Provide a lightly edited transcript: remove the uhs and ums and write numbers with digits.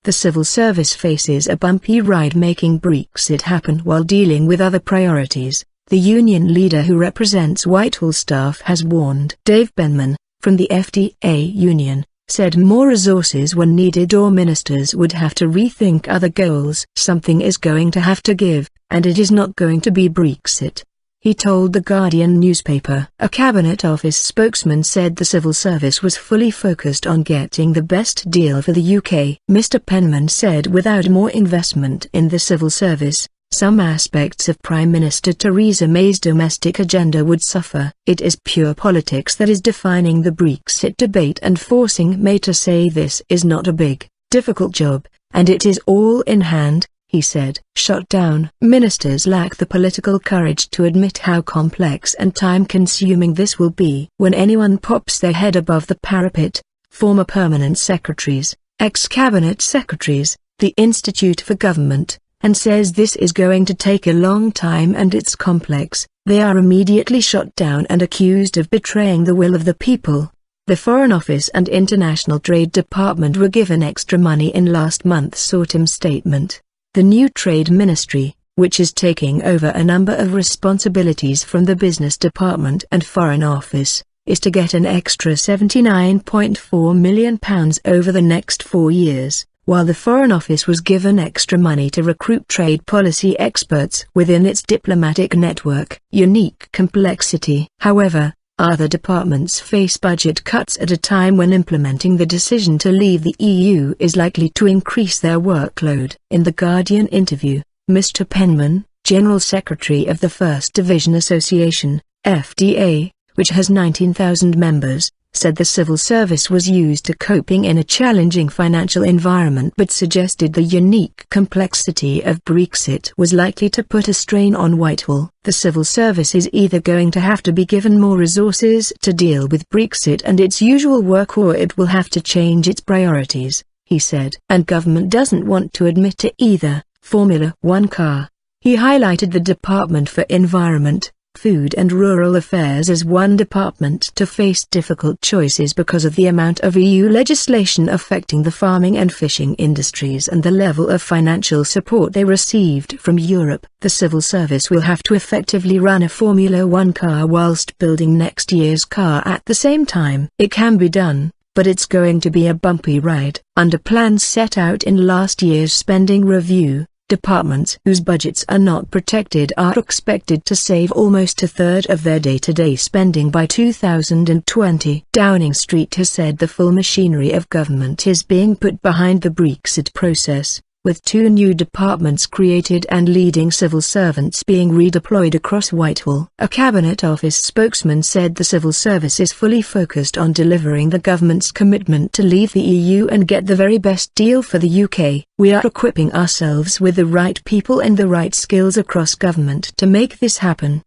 The civil service faces a bumpy ride making Brexit happen while dealing with other priorities, the union leader who represents Whitehall staff has warned. Dave Penman, from the FDA union, said more resources were needed or ministers would have to rethink other goals. Something is going to have to give, and it is not going to be Brexit, he told the Guardian newspaper. A Cabinet Office spokesman said the civil service was fully focused on getting the best deal for the UK. Mr. Penman said without more investment in the civil service, some aspects of Prime Minister Theresa May's domestic agenda would suffer. It is pure politics that is defining the Brexit debate and forcing May to say this is not a big, difficult job, and it is all in hand, he said. Shut down. Ministers lack the political courage to admit how complex and time-consuming this will be. When anyone pops their head above the parapet, former permanent secretaries, ex-cabinet secretaries, the Institute for Government, and says this is going to take a long time and it's complex, they are immediately shot down and accused of betraying the will of the people. The Foreign Office and International Trade Department were given extra money in last month's autumn statement. The new Trade Ministry, which is taking over a number of responsibilities from the Business Department and Foreign Office, is to get an extra £79.4 million over the next 4 years. While the Foreign Office was given extra money to recruit trade policy experts within its diplomatic network. Unique complexity. However, other departments face budget cuts at a time when implementing the decision to leave the EU is likely to increase their workload. In the Guardian interview, Mr. Penman, General Secretary of the 1st Division Association, FDA, which has 19,000 members, said the civil service was used to coping in a challenging financial environment but suggested the unique complexity of Brexit was likely to put a strain on Whitehall. The civil service is either going to have to be given more resources to deal with Brexit and its usual work or it will have to change its priorities, he said. And government doesn't want to admit to either. Formula One car. He highlighted the Department for Environment, Food and Rural Affairs as one department to face difficult choices because of the amount of EU legislation affecting the farming and fishing industries and the level of financial support they received from Europe. The civil service will have to effectively run a Formula One car whilst building next year's car at the same time. It can be done, but it's going to be a bumpy ride. Under plans set out in last year's spending review, departments whose budgets are not protected are expected to save almost a third of their day-to-day spending by 2020. Downing Street has said the full machinery of government is being put behind the Brexit process, with 2 new departments created and leading civil servants being redeployed across Whitehall. A Cabinet Office spokesman said the civil service is fully focused on delivering the government's commitment to leave the EU and get the very best deal for the UK. We are equipping ourselves with the right people and the right skills across government to make this happen.